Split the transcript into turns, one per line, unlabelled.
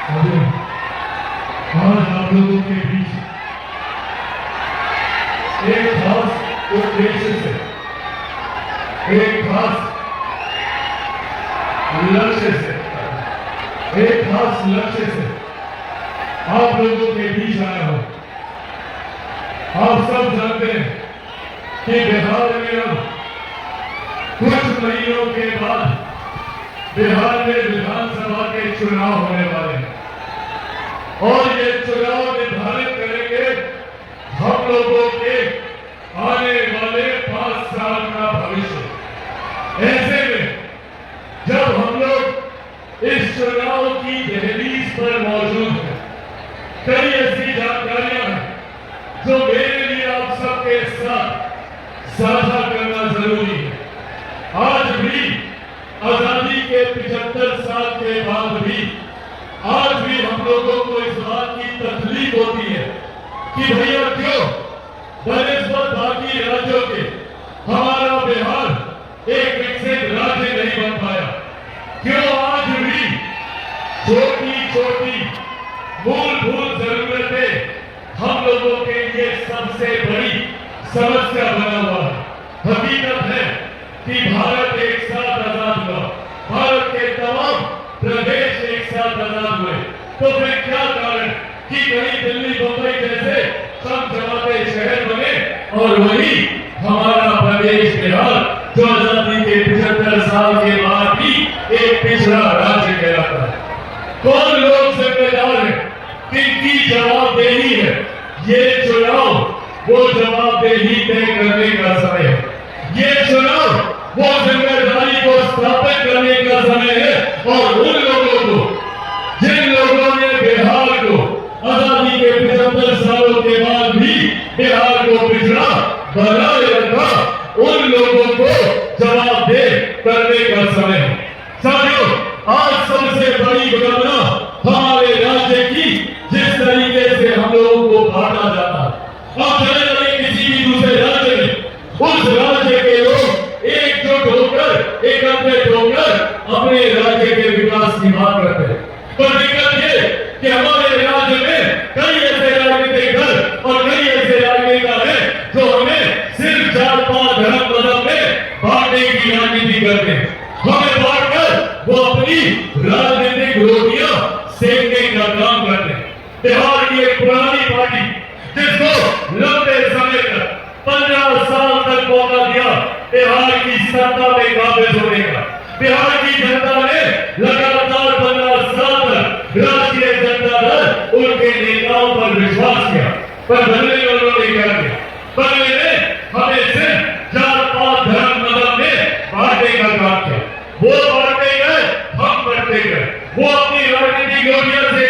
आज आप लोगों के बीच एक खास उद्देश्य से, एक खास लक्ष्य से आप लोगों के बीच आया हूं। आप सब जानते हैं कि बिहार में अब कुछ महीनों के बाद बिहार में विधानसभा के चुनाव होने वाले हैं और ये चुनाव निर्धारित करेंगे हम लोगों के आने वाले 5 साल का भविष्य। ऐसे में जब हम लोग इस चुनाव की दहलीज पर मौजूद हैं, कई ऐसी जानकारियां हैं जो मेरे लिए आप सबके साथ साझा करना जरूरी है। आज भी आजादी के 75 साल के बाद भी आज भी हम लोगों को इस बात की तकलीफ होती है कि भैया क्यों बनिस्बत बाकी राज्यों के हमारा बिहार एक विकसित राज्य नहीं बन पाया। क्यों आज भी छोटी छोटी मूलभूत जरूरतें हम लोगों के लिए सबसे बड़ी समस्या बना हुआ है। हकीकत है कि भारत एक साथ आजाद हुआ, भारत के तमाम प्रदेश एक साथ आजाद हुए, तो फिर क्या कारण कि कहीं दिल्ली बंबई जैसे चमचमाते शहर बने और वही हमारा प्रदेश बिहार जो आजादी के 75 साल के बाद भी एक पिछड़ा राज्य कहलाता है। कौन लोग जिम्मेदार है, किनकी जवाबदेही है? ये चुनाव वो जवाबदेही तय करने का समय है। ये चुनाव वो जिम्मेदारी को स्थापित करने का समय है और उन लोगों को जिन लोगों ने बिहार को आजादी के 75 सालों के बाद भी बिहार को पिछड़ा बनाए रखा, उन लोगों को जवाबदेह करने का समय है। साथियों, आज सबसे बड़ी घटना हमारे राज्य की जिस तरीके से हम लोगों को बांटा जाता है। अब चले जाए किसी भी दूसरे राज्य में, उस राज्य के लोग एकजुट होकर एकत्रित होकर अपने राज्य के विकास की बात करते हैं। पर दिक्कत ये कि हमारे राज्य में कई ऐसे राजनीतिक दल और कई ऐसे राजनेता है जो हमें सिर्फ जात पात धर्म मजहब में बांटने की राजनीति करते हैं। हमें बांटकर वो अपनी राजनीतिक रोटियां सेकने का काम करते हैं। बिहार की एक पुरानी पार्टी जिसको लंबे समय तक 15 साल तक मौका दिया बिहार की सत्ता में काबिज होने का, बिहार की जनता ने लगातार 15 साल तक राष्ट्रीय जनता दल उनके नेताओं पर विश्वास किया, पर बदले में उन्होंने क्या किया? बदले में हमें सिर्फ जात पात धर्म मजहब में बांटने का काम किया। वो बांटते गए, हम बढ़ते गए। वो अपनी राजनीतिक योजना से